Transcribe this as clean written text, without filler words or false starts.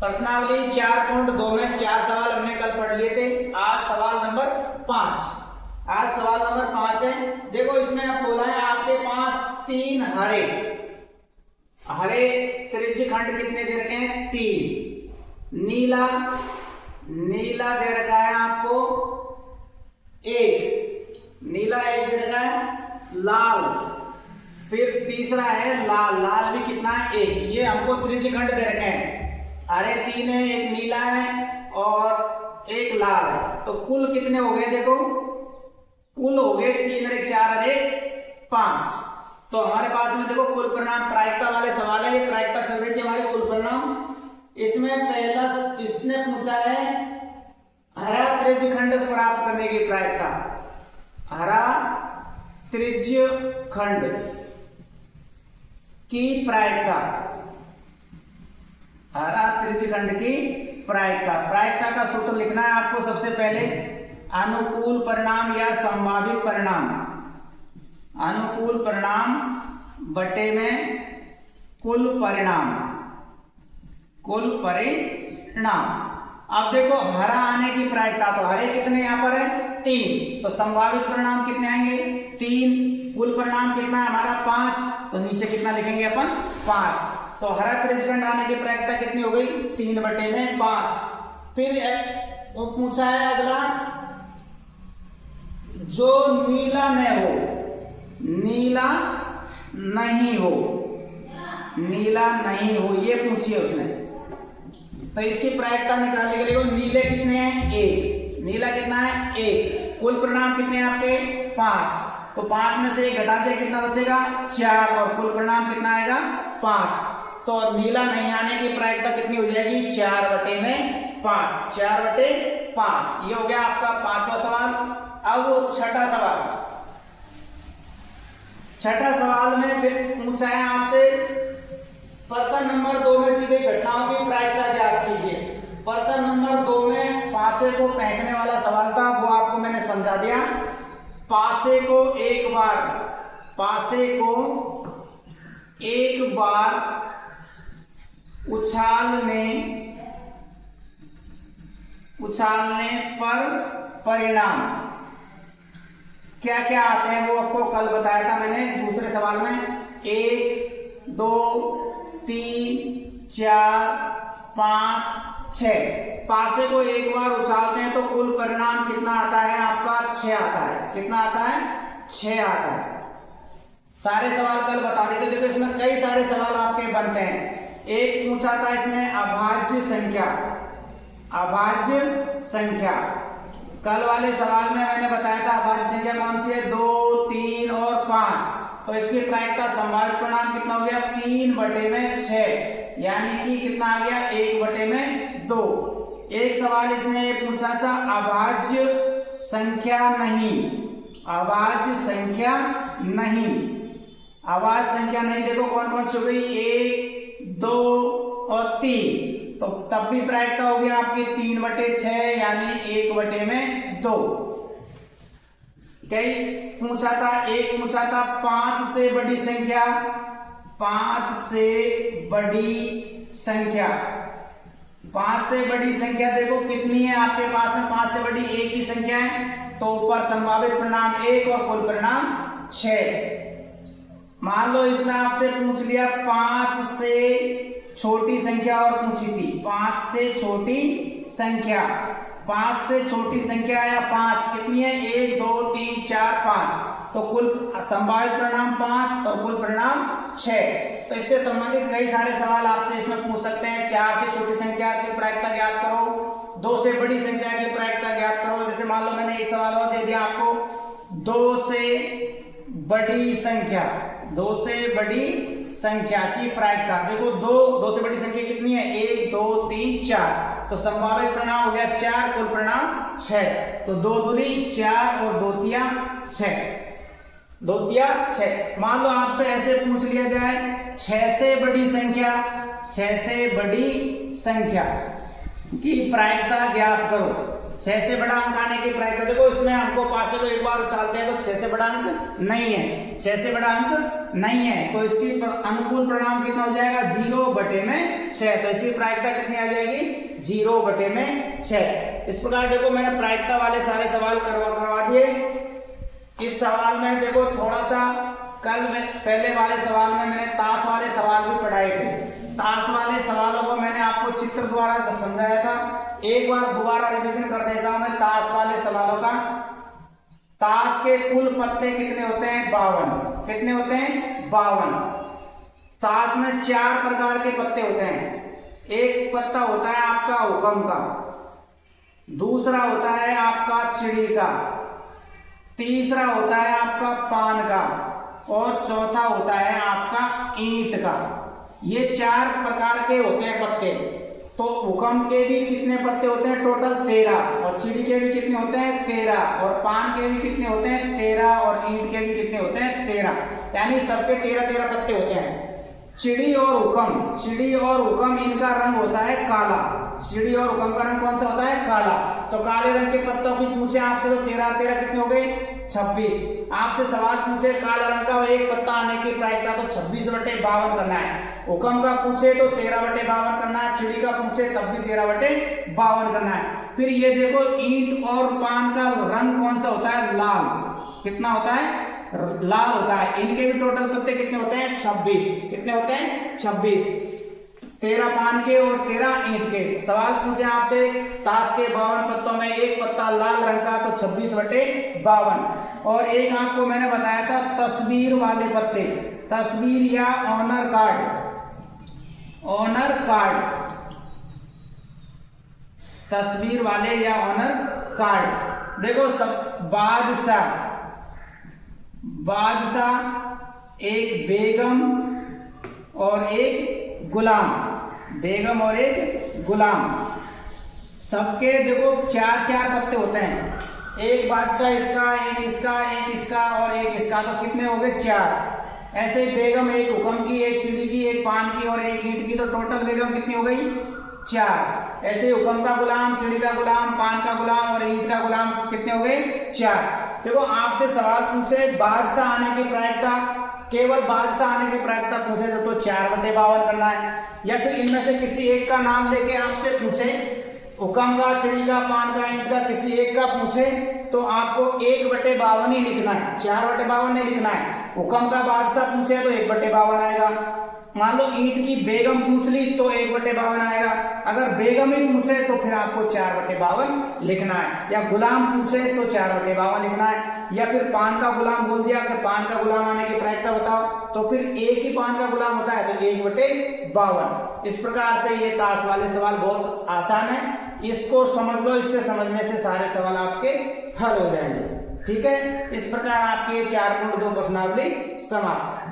प्रश्नावली 4.2 में 4 सवाल हमने कल पढ़ लिए थे। आज सवाल नंबर 5। आज सवाल नंबर 5 है। देखो इसमें आप बोला है आपके पास 3 हरे त्रिज्यखंड कितने दे रखे हैं? 3। नीला दे रखा है आपको 1, नीला 1 दे रखा है। लाल, फिर तीसरा है लाल भी कितना है? 1। ये हमको त्रिज्यखंड दे रखे हैं। हरे 3 है, एक नीला है और एक लाल है। तो कुल कितने हो गए? देखो कुल हो गए 3 और 1 4 और 1 5। तो हमारे पास में देखो कुल परिणाम प्रायिकता वाले सवाल है। ये प्रायिकता चल रही थी हमारी कुल परिणाम। इसमें पहला इसने पूछा है हरा त्रिज्यखंड प्राप्त करने की प्रायिकता। हरा त्रिज्यखंड की प्रायिकता, हरा त्रिज्यखंड की प्रायिकता का सूत्र लिखना है आपको। सबसे पहले अनुकूल परिणाम या संभावित परिणाम, अनुकूल परिणाम बटे में कुल परिणाम। अब देखो हरा आने की प्रायिकता, तो हरे कितने यहां पर है? 3। तो संभावित परिणाम कितने आएंगे? 3। कुल परिणाम कितना है हमारा? 5। तो नीचे कितना लिखेंगे अपन? 5। तो हरा त्रिज्यखंड आने की प्रायिकता कितनी हो गई? 3 बटे में 5। फिर वो पूछा है अगला, जो नीला न हो, नीला नहीं हो, ये पूछिए उसने। तो इसकी प्रायिकता निकालने के लिए नीले कितने हैं? 1। नीला कितना है? 1। कुल परिणाम कितने हैं आपके? 5। तो 5 में से 1 घटा दे, कितना बचेगा? 4। और कुल परिणाम कितना आएगा? 5। तो नीला नहीं आने की प्रायिकता कितनी हो जाएगी? 4 बटे में 5। 4 बटे 5। ये हो गया आपका 5वां सवाल। अब छठा सवाल में फिर पूछा है आपसे प्रश्न नंबर 2 में दी गई घटनाओं की प्रायिकता ज्ञात कीजिए। प्रश्न नंबर 2 में पासे को फेंकने वाला सवाल था, वो आपको मैंने समझा दिया। पासे को एक बार उछालने पर परिणाम क्या क्या आते हैं, वो आपको कल बताया था मैंने दूसरे सवाल में। 1 2 3 4 5 6। पासे को एक बार उछालते हैं तो कुल परिणाम कितना आता है आपका? 6 आता है। कितना आता है? 6 आता है। सारे सवाल कल बता देते। देखो इसमें कई सारे सवाल आपके बनते हैं। एक पूछा था इसने अभाज्य संख्या। कल वाले सवाल में मैंने बताया था अभाज्य संख्या कौन सी है? 2 3 और 5। तो इसकी प्रायिकता संभावित परिणाम कितना हो गया? 3 बटे में 6, यानी कि कितना आ गया? 1 बटे में 2। एक सवाल इसने पूछा था अभाज्य संख्या नहीं। देखो कौन कौन सी हो गई? 1 2 और 3। तो तब भी प्रायिकता हो गया आपकी 3 बटे 6, यानी 1 बटे में 2। एक पूछा था 5 से बड़ी संख्या। 5 से बड़ी संख्या देखो कितनी है आपके पास में? 5 से बड़ी एक ही संख्या है। तो ऊपर संभावित परिणाम 1 और कुल परिणाम 6। मान लो इसमें आपसे पूछ लिया 5 से छोटी संख्या और पूछी थी। 5 से छोटी संख्या या 5 कितनी है? 1 2 3 4 5। तो कुल संभावित परिणाम 5 और कुल परिणाम 6। तो इससे संबंधित कई सारे सवाल आपसे इसमें पूछ सकते हैं। 4 से छोटी संख्या की प्रायिकता ज्ञात करो, 2 से बड़ी संख्या की प्रायिकता ज्ञात करो। जैसे मान लो मैंने एक सवाल और दे दिया आपको, 2 से बड़ी संख्या की प्रायिकता। देखो 2 से बड़ी संख्या कितनी है? 1 2 3 4। तो संभावित परिणाम हो गया 4, कुल परिणाम 6। तो 2 दूनी 4 और 2 तिया 6। मान लो आपसे ऐसे पूछ लिया जाए 6 से बड़ी संख्या की प्रायिकता ज्ञात करो। 6 से बड़ा अंक आने की प्रायिकता, देखो इसमें हमको पासे को एक बार उछालते हैं तो 6 से बड़ा अंक नहीं है, 6 से बड़ा अंक नहीं है, तो इसकी अनुकूल परिणाम कितना हो जाएगा 0/6। तो इसकी प्रायिकता कितनी आ जाएगी 0/6। इस प्रकार देखो मैंने प्रायिकता वाले सारे सवाल करवा दिए। इस सवाल में देखो थोड़ा सा कल में पहले वाले सवाल में मैंने ताश वाले सवाल भी पढ़ाए थे। ताश वाले सवालों को मैंने आपको चित्र द्वारा समझाया था, एक बार दोबारा रिवीजन कर देता हूं मैं ताश वाले सवालों का। ताश के कुल पत्ते कितने होते हैं 52। कितने होते हैं 52। ताश में 4 प्रकार के पत्ते होते हैं। एक पत्ता होता है आपका हुक्म का, दूसरा होता है आपका चिड़ी का, तीसरा होता है आपका पान का, और चौथा होता है आपका ईंट का। ये 4 प्रकार के होते हैं पत्ते। तो हुक्म के भी कितने पत्ते होते हैं टोटल 13, और चिड़ी के भी कितने होते हैं 13, और पान के भी कितने होते हैं 13, और ईंट के भी कितने होते हैं 13, यानी सबके 13-13 पत्ते होते हैं। चिड़ी और हुक्म इनका रंग होता है काला। चिड़ी और हुक्म का रंग कौन सा होता है काला। तो काले रंग के पत्तों की पूछे आपसे तो 13-13 कितने हो गए 26। आपसे सवाल पूछे काला रंग का एक पत्ता आने की प्रायिकता तो 26/52 करना है। हुक्म का पूछे तो 13/52 करना है, चिड़ी का पूछे तब भी 13/52 करना है। फिर ये देखो ईंट और पान का रंग कौन सा होता है लाल। कितना होता है लाल होता है। इनके भी टोटल पत्ते कितने होते हैं 26। कितने होते हैं 26। 13 पान के और 13 ईंट के। सवाल पूछे आपसे ताश के 52 पत्तों में एक पत्ता लाल रंग का तो 26/52। और एक आपको मैंने बताया था तस्वीर वाले पत्ते, तस्वीर या ऑनर कार्ड। तस्वीर वाले या ऑनर कार्ड। देखो सब बादशाह, एक बेगम और एक गुलाम, सबके देखो 4-4 पत्ते होते हैं। एक बादशाह इसका, एक इसका, एक इसका और एक इसका, तो कितने हो गए 4। ऐसे बेगम एक हुक्म की, एक चिड़ी की, एक पान की और एक ईंट की, तो टोटल बेगम कितनी हो गई 4। ऐसे हुक्म का गुलाम, चिड़ी का गुलाम, पान का गुलाम और ईंट का गुलाम कितने हो गए 4। देखो आपसे सवाल पूछे बादशाह आने की प्रायिकता, केवल बादशाह आने की प्रायिकता पूछे तो 4/52 करना है। या फिर इनमें से किसी एक का नाम लेके आपसे पूछे, हुक्म का, चिड़ी का, पान का, ईंट का, किसी एक का पूछे तो आपको 1/52 ही लिखना है, 4/52 नहीं लिखना है। हुक्म का बादशाह पूछे तो 1/52 आएगा। मान लो ईंट की बेगम पूछ ली तो 1/52 आएगा। अगर बेगम ही पूछे तो फिर आपको 4/52 लिखना है। या गुलाम पूछे तो 4/52 लिखना है। या फिर पान का गुलाम बोल दिया कि पान का गुलाम आने की प्रायिकता बताओ, तो फिर एक ही पान का गुलाम होता है तो 1/52। इस प्रकार से ये ताश वाले सवाल बहुत आसान है, इसको समझ लो, इससे समझने से सारे सवाल आपके हल हो जाएंगे। ठीक है, इस प्रकार आपके 4.2 प्रश्नावली समाप्त।